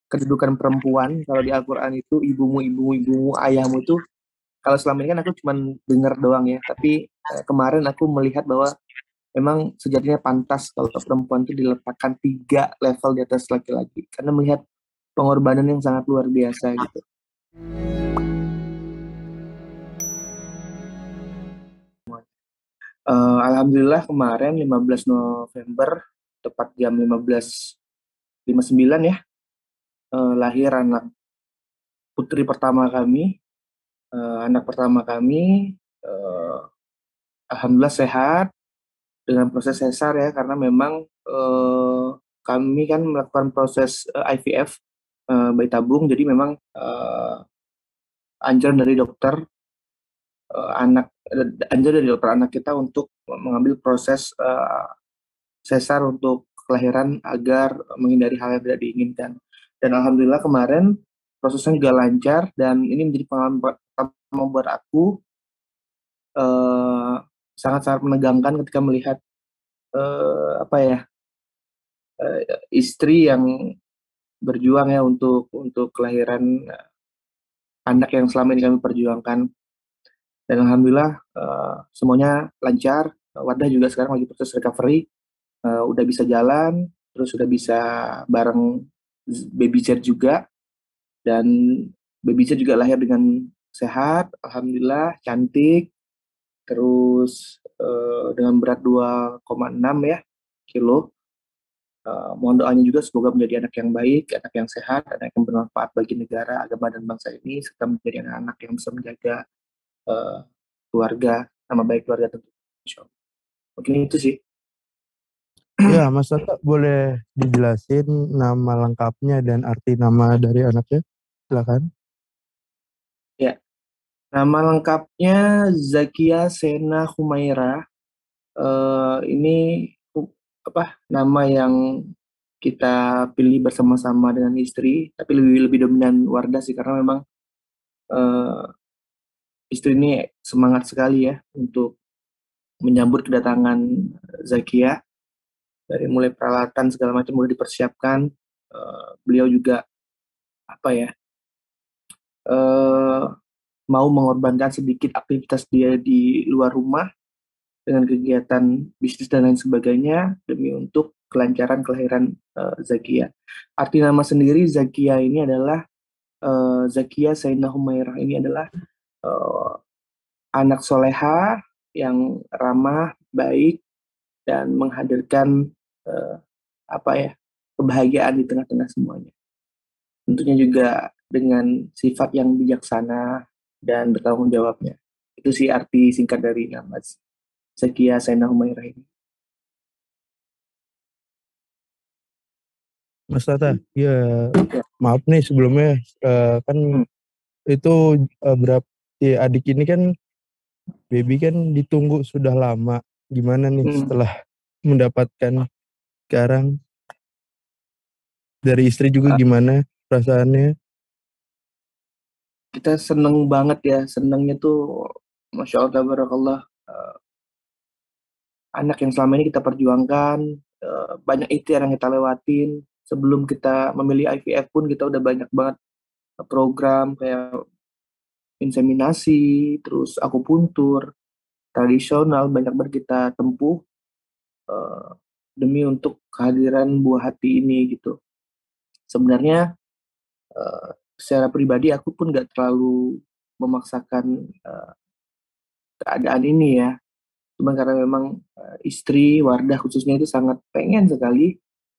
kedudukan perempuan. Kalau di Al-Quran itu ibumu, ayahmu itu, kalau selama ini kan aku cuma dengar doang ya, tapi kemarin aku melihat bahwa memang sejatinya pantas kalau perempuan itu diletakkan 3 level di atas laki-laki, karena melihat pengorbanan yang sangat luar biasa gitu. Alhamdulillah kemarin 15 November tepat jam 15.59 ya, lahir anak putri pertama kami, anak pertama kami, eh, alhamdulillah sehat dengan proses sesar ya, karena memang kami kan melakukan proses IVF, bayi tabung, jadi memang anjuran dari dokter anjuran dari dokter anak kita untuk mengambil proses sesar untuk kelahiran agar menghindari hal yang tidak diinginkan. Dan alhamdulillah kemarin prosesnya juga lancar, dan ini menjadi pengalaman pertama buat aku, eh, sangat-sangat menegangkan ketika melihat apa ya, istri yang berjuang ya untuk kelahiran anak yang selama ini kami perjuangkan. Dan alhamdulillah semuanya lancar. Wadah juga sekarang lagi proses recovery, udah bisa jalan, terus udah bisa bareng baby chair juga, dan baby chair juga lahir dengan sehat, alhamdulillah, cantik, terus dengan berat 2,6 ya kilo. Mohon doanya juga semoga menjadi anak yang baik, anak yang sehat, anak yang bermanfaat bagi negara, agama, dan bangsa ini, serta menjadi anak-anak yang bisa menjaga eh, keluarga, nama baik keluarga tentu. Insya Allah. Mungkin itu sih. Ya, Mas Tata boleh dijelasin nama lengkapnya dan arti nama dari anaknya? Silakan. Ya, nama lengkapnya Zakia Sena Humaira. Ini nama yang kita pilih bersama-sama dengan istri, tapi lebih lebih dominan Wardah sih, karena memang eh, istri ini semangat sekali ya untuk menyambut kedatangan Zakia. Dari mulai peralatan segala macam udah dipersiapkan. Beliau juga apa ya, eh, mau mengorbankan sedikit aktivitas dia di luar rumah dengan kegiatan bisnis dan lain sebagainya demi untuk kelancaran kelahiran Zakia. Arti nama sendiri Zakia ini adalah Zakia Sainah Humairah, ini adalah eh, anak soleha yang ramah, baik, dan menghadirkan eh, apa ya, kebahagiaan di tengah-tengah semuanya. Tentunya juga dengan sifat yang bijaksana dan bertanggung jawabnya. Itu sih arti singkat dari nama Zakia Sainah Humairah ini. Mas Tata, ya maaf nih sebelumnya, kan Hmm. itu berapa, ya, adik ini kan baby kan ditunggu sudah lama. Gimana nih Hmm. setelah mendapatkan sekarang, dari istri juga Uh, gimana perasaannya? kita seneng banget ya, senengnya tuh Masya Allah, Tabarakallah. Anak yang selama ini kita perjuangkan, banyak ikhtiar yang kita lewatin. Sebelum kita memilih IVF pun kita udah banyak banget program kayak inseminasi, terus akupuntur, tradisional, banyak banget kita tempuh eh, demi untuk kehadiran buah hati ini gitu. Sebenarnya secara pribadi aku pun gak terlalu memaksakan keadaan ini ya. Cuma karena memang istri Wardah khususnya itu sangat pengen sekali.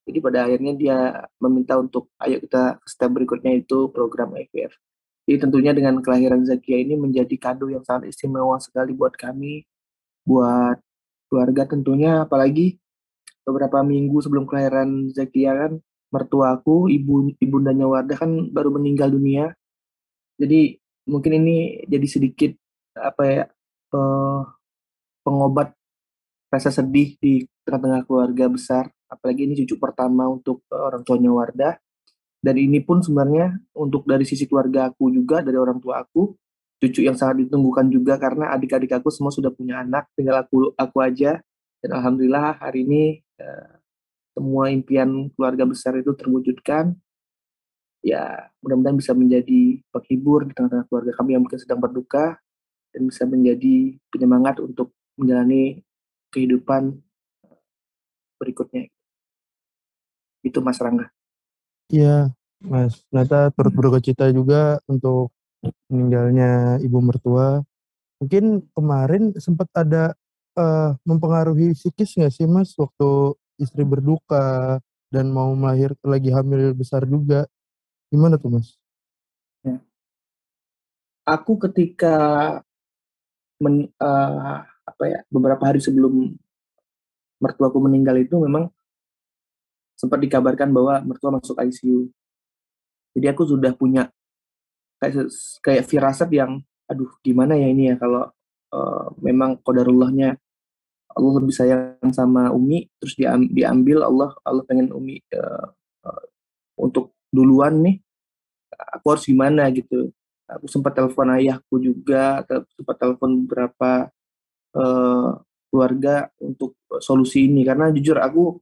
Jadi pada akhirnya dia meminta untuk ayo kita ke step berikutnya, itu program IVF. Jadi tentunya dengan kelahiran Zakia ini menjadi kado yang sangat istimewa sekali buat kami, buat keluarga tentunya, apalagi beberapa minggu sebelum kelahiran Zakia kan mertuaku, ibundanya Wardah kan baru meninggal dunia. Jadi mungkin ini jadi sedikit apa ya, eh, pengobat rasa sedih di tengah-tengah keluarga besar. Apalagi ini cucu pertama untuk orang tuanya Wardah. Dan ini pun sebenarnya untuk dari sisi keluarga aku juga, dari orang tua aku, cucu yang sangat ditunggukan juga, karena adik-adik aku semua sudah punya anak, tinggal aku aja. Dan alhamdulillah hari ini semua impian keluarga besar itu terwujudkan. ya mudah-mudahan bisa menjadi penghibur di tengah-tengah keluarga kami yang mungkin sedang berduka, dan bisa menjadi penyemangat untuk menjalani kehidupan berikutnya. Itu Mas Rangga. Iya, Mas Nata turut berduka juga untuk meninggalnya ibu mertua. Mungkin kemarin sempat ada mempengaruhi psikis nggak sih Mas waktu istri berduka dan mau melahir lagi hamil besar juga. Gimana tuh Mas? Ya. Aku ketika beberapa hari sebelum mertuaku meninggal itu memang sempat dikabarkan bahwa mertua masuk ICU. Jadi aku sudah punya kayak kayak firasat yang, aduh gimana ya ini ya kalau memang qadarullahnya Allah lebih sayang sama Umi, terus diambil Allah pengen Umi untuk duluan nih, aku harus gimana gitu. Aku sempat telepon ayahku juga, sempat telepon beberapa eh, keluarga untuk solusi ini, karena jujur aku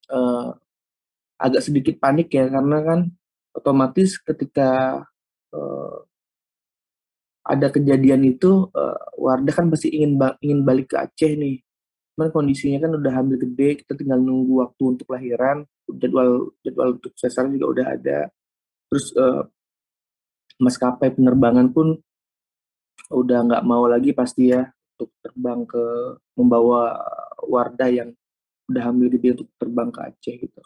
eh, agak sedikit panik ya, karena kan otomatis ketika eh, ada kejadian itu, Wardah kan pasti ingin balik ke Aceh nih. Cuman kondisinya kan udah hamil gede, kita tinggal nunggu waktu untuk lahiran, jadwal jadwal untuk sesar juga udah ada. Terus maskapai penerbangan pun udah nggak mau lagi pasti ya untuk terbang ke membawa Wardah yang udah hamil gede untuk terbang ke Aceh gitu.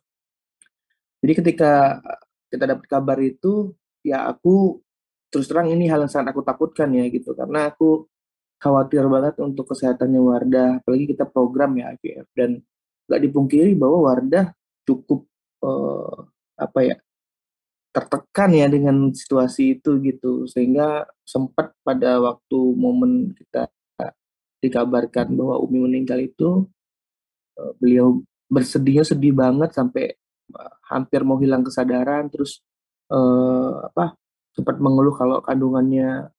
Jadi ketika kita dapat kabar itu, ya aku terus terang ini hal yang sangat aku takutkan ya gitu, karena aku khawatir banget untuk kesehatannya Wardah, apalagi kita program ya IVF, dan nggak dipungkiri bahwa Wardah cukup eh, apa ya, tertekan ya dengan situasi itu gitu, sehingga sempat pada waktu momen kita dikabarkan bahwa Umi meninggal itu, beliau sedih banget sampai hampir mau hilang kesadaran, terus sempat mengeluh kalau kandungannya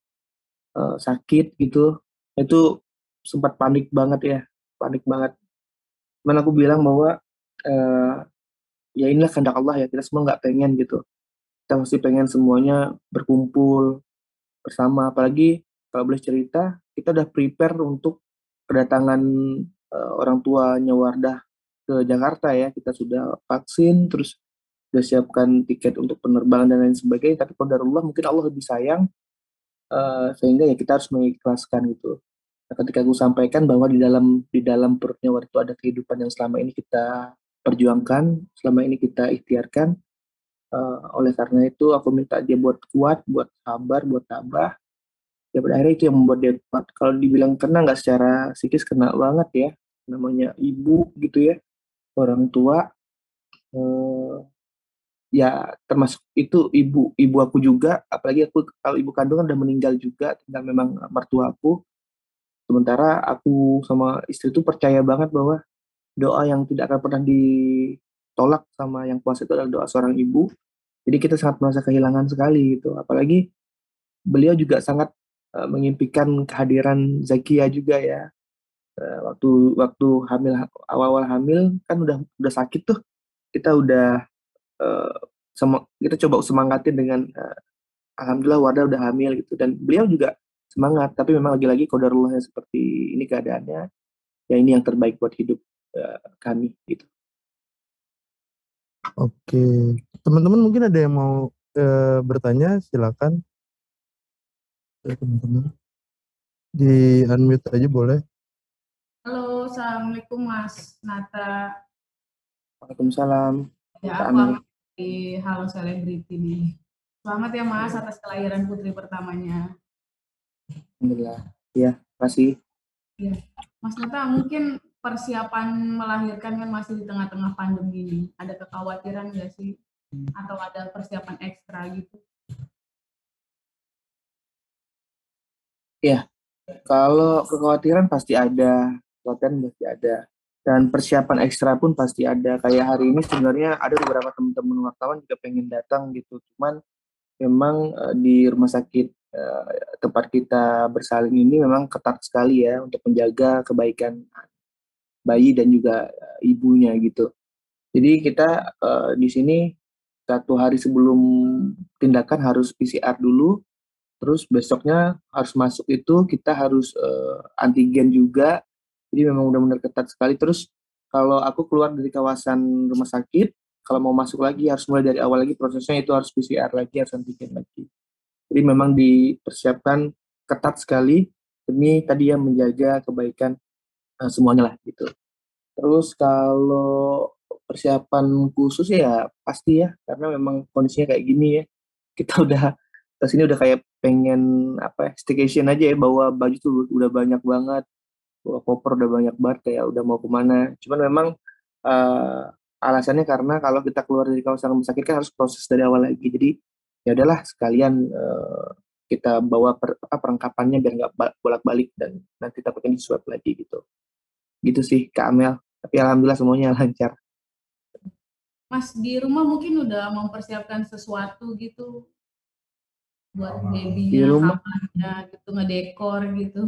sakit gitu. Itu sempat panik banget ya, panik banget. Cuman aku bilang bahwa eh, ya inilah kehendak Allah ya, kita semua nggak pengen gitu, kita pasti pengen semuanya berkumpul bersama. Apalagi kalau boleh cerita, kita udah prepare untuk kedatangan orang tuanya Wardah ke Jakarta ya, kita sudah vaksin, terus udah siapkan tiket untuk penerbangan dan lain sebagainya. Tapi qadarullah mungkin Allah lebih sayang, sehingga ya kita harus mengikhlaskan gitu. Nah, ketika aku sampaikan bahwa di dalam perutnya waktu itu ada kehidupan yang selama ini kita perjuangkan, selama ini kita ikhtiarkan. Oleh karena itu aku minta dia buat kuat, buat sabar, buat tabah. Ya pada akhirnya itu yang membuat dia kuat. Kalau dibilang kena nggak secara psikis, kena banget ya. Namanya ibu gitu ya, orang tua. eh, Ya termasuk itu ibu ibu aku juga. Apalagi aku kalau ibu kandungan udah meninggal juga, tinggal memang mertua aku. Sementara aku sama istri itu percaya banget bahwa doa yang tidak akan pernah ditolak sama yang kuasa itu adalah doa seorang ibu. Jadi kita sangat merasa kehilangan sekali gitu. Apalagi beliau juga sangat mengimpikan kehadiran Zakia juga ya. Waktu waktu hamil, awal-awal hamil kan udah sakit tuh. Kita udah eh, kita coba semangatin dengan alhamdulillah Wardah udah hamil gitu, dan beliau juga semangat. Tapi memang lagi-lagi qadarullahnya seperti ini keadaannya, ya ini yang terbaik buat hidup kami gitu. Oke, teman-teman mungkin ada yang mau bertanya, silakan teman-teman di unmute aja boleh. Halo, Assalamualaikum Mas Nata. Waalaikumsalam. Ya, Kak aku Amel. Amel di Halo Selebriti nih. Selamat ya Mas atas kelahiran putri pertamanya. Alhamdulillah. Ya, kasih. Ya. Mas Nata, mungkin persiapan melahirkan kan masih di tengah-tengah pandemi ini. Ada kekhawatiran nggak sih? Atau ada persiapan ekstra gitu? Ya, kalau kekhawatiran pasti ada, kekhawatiran pasti ada. Dan persiapan ekstra pun pasti ada. Kayak hari ini sebenarnya ada beberapa teman-teman wartawan juga pengen datang gitu. Cuman memang di rumah sakit tempat kita bersalin ini memang ketat sekali ya untuk menjaga kebaikan bayi dan juga ibunya gitu. Jadi kita di sini 1 hari sebelum tindakan harus PCR dulu, terus besoknya harus masuk itu kita harus antigen juga. Jadi memang benar-benar ketat sekali. Terus kalau aku keluar dari kawasan rumah sakit, kalau mau masuk lagi harus mulai dari awal lagi prosesnya, itu harus PCR lagi, harus antigen lagi. Jadi memang dipersiapkan ketat sekali demi tadi ya menjaga kebaikan semuanya lah gitu. Terus kalau persiapan khusus ya pasti ya, karena memang kondisinya kayak gini ya. Kita udah kesini udah kayak pengen apa ya, staycation aja ya, bawa baju tuh udah banyak banget, bawa koper udah banyak banget, kayak udah mau kemana. Cuman memang eh, alasannya karena kalau kita keluar dari kawasan rumah sakit kan harus proses dari awal lagi. Jadi ya udahlah sekalian kita bawa perlengkapannya biar nggak bolak-balik dan nanti takutnya disuap lagi gitu. Gitu sih Kak Amel. Tapi alhamdulillah semuanya lancar. Mas di rumah mungkin udah mempersiapkan sesuatu gitu buat Di babynya, rumah kamarnya gitu, ngedekor gitu.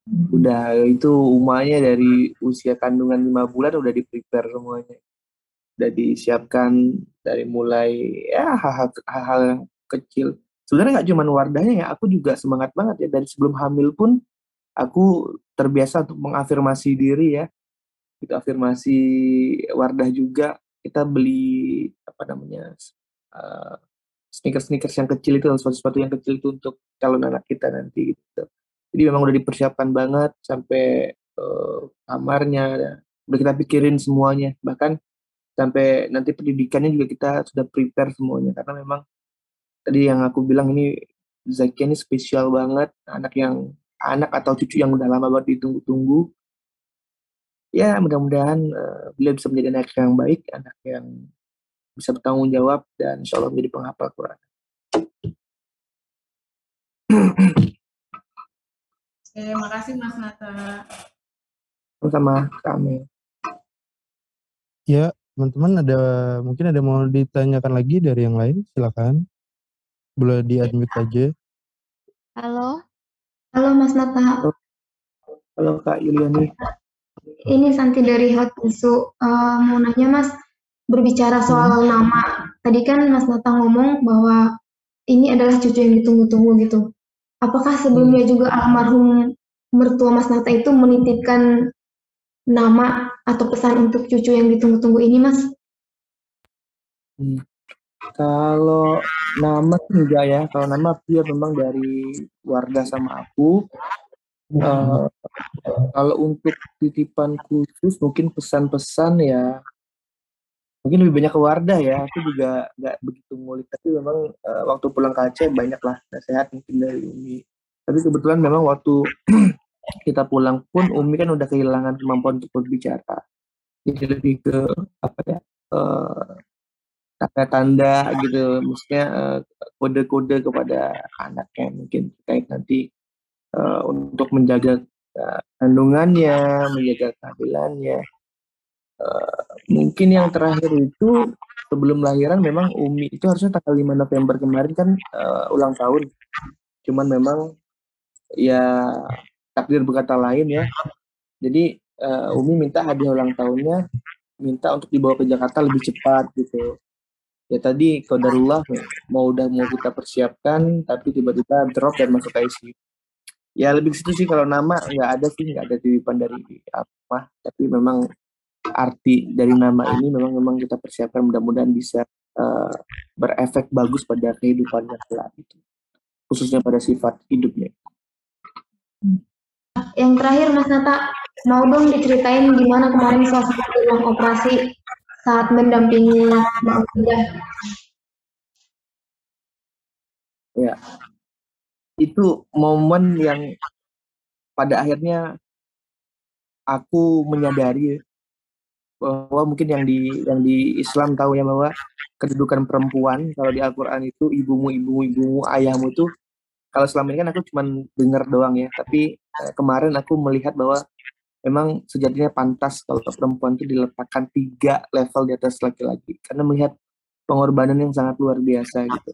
udah itu umumnya dari usia kandungan 5 bulan udah di-prepare semuanya. Udah disiapkan dari mulai ya hal-hal yang kecil. Sebenarnya nggak cuma Wardahnya ya, aku juga semangat banget ya, dari sebelum hamil pun aku terbiasa untuk mengafirmasi diri ya. Itu afirmasi Wardah juga, kita beli apa namanya uh, sneakers yang kecil itu, sepatu-sepatu yang kecil itu untuk calon anak kita nanti gitu. Jadi memang udah dipersiapkan banget sampai kamarnya, udah kita pikirin semuanya. Bahkan sampai nanti pendidikannya juga kita sudah prepare semuanya, karena memang tadi yang aku bilang ini Zakia ini spesial banget, anak atau cucu yang udah lama banget ditunggu-tunggu. Ya mudah-mudahan beliau bisa menjadi anak yang baik, anak yang bisa bertanggung jawab, dan insya Allah menjadi penghafal Quran. Oke, makasih Mas Nata. Sama kami. Ya, teman-teman mungkin ada mau ditanyakan lagi dari yang lain, silakan. Boleh di-unmute aja. Halo. Halo Mas Nata. Halo Kak Yuliani. Ini Santi dari Hot Isu. Mau nanya Mas, berbicara soal nama. Tadi kan Mas Nata ngomong bahwa ini adalah cucu yang ditunggu-tunggu gitu. Apakah sebelumnya juga almarhum mertua Mas Nata itu menitipkan nama atau pesan untuk cucu yang ditunggu-tunggu ini, Mas? Kalau nama enggak ya, kalau nama dia memang dari Wardah sama aku. Kalau untuk titipan khusus mungkin pesan-pesan ya mungkin lebih banyak ke Wardah ya. Aku juga nggak begitu ngulik, tapi memang waktu pulang ke Aceh banyaklah nasihat mungkin dari Umi. Tapi kebetulan memang waktu kita pulang pun Umi kan udah kehilangan kemampuan untuk berbicara. Jadi lebih ke apa ya, tanda-tanda gitu, maksudnya kode-kode kepada anaknya mungkin terkait nanti untuk menjaga kandungannya, menjaga kehamilannya. Mungkin yang terakhir itu sebelum lahiran memang Umi itu harusnya tanggal 5 November kemarin kan ulang tahun. Cuman memang ya takdir berkata lain ya. Jadi Umi minta hadiah ulang tahunnya, minta untuk dibawa ke Jakarta lebih cepat gitu. Ya tadi qadarullah mau kita persiapkan, tapi tiba-tiba drop dan masuk ICU. Ya lebih ke situ sih. Kalau nama nggak ada titipan dari apa, tapi memang arti dari nama ini memang kita persiapkan, mudah-mudahan bisa berefek bagus pada kehidupannya kelak gitu, khususnya pada sifat hidupnya. Yang terakhir Mas Nata, mau dong diceritain gimana kemarin suasana di ruang operasi saat mendampingi Mbak Udah. Ya, itu momen yang pada akhirnya aku menyadari bahwa mungkin yang di Islam tahu ya, bahwa kedudukan perempuan kalau di Al-Quran itu ibumu, ayahmu itu, kalau selama ini kan aku cuma dengar doang ya, tapi kemarin aku melihat bahwa memang sejatinya pantas kalau perempuan itu diletakkan 3 level di atas laki-laki, karena melihat pengorbanan yang sangat luar biasa gitu.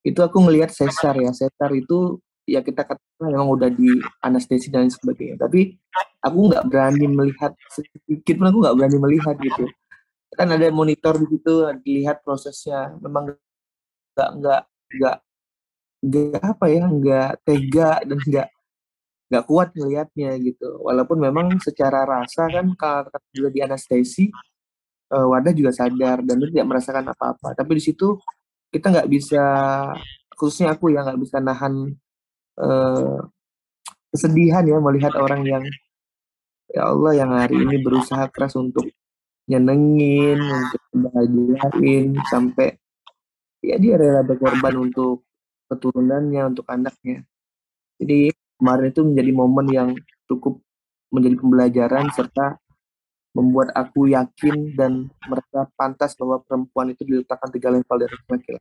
Itu aku ngelihat sesar itu ya kita katakan memang udah di anestesi dan sebagainya, tapi aku nggak berani melihat sedikit pun, aku nggak berani melihat gitu. kan ada monitor di situ, dilihat prosesnya. Memang nggak apa ya, nggak tega dan nggak kuat melihatnya gitu. Walaupun memang secara rasa kan kalau juga di anestesi, Wardah juga sadar dan dia tidak merasakan apa-apa. Tapi di situ kita nggak bisa, khususnya aku ya nggak bisa nahan kesedihan ya melihat orang yang ya Allah yang hari ini berusaha keras untuk nyenengin, untuk bahagiain sampai ya dia rela berkorban untuk keturunannya, untuk anaknya. Jadi kemarin itu menjadi momen yang cukup menjadi pembelajaran serta membuat aku yakin dan merasa pantas bahwa perempuan itu diletakkan 3 level dari laki-laki.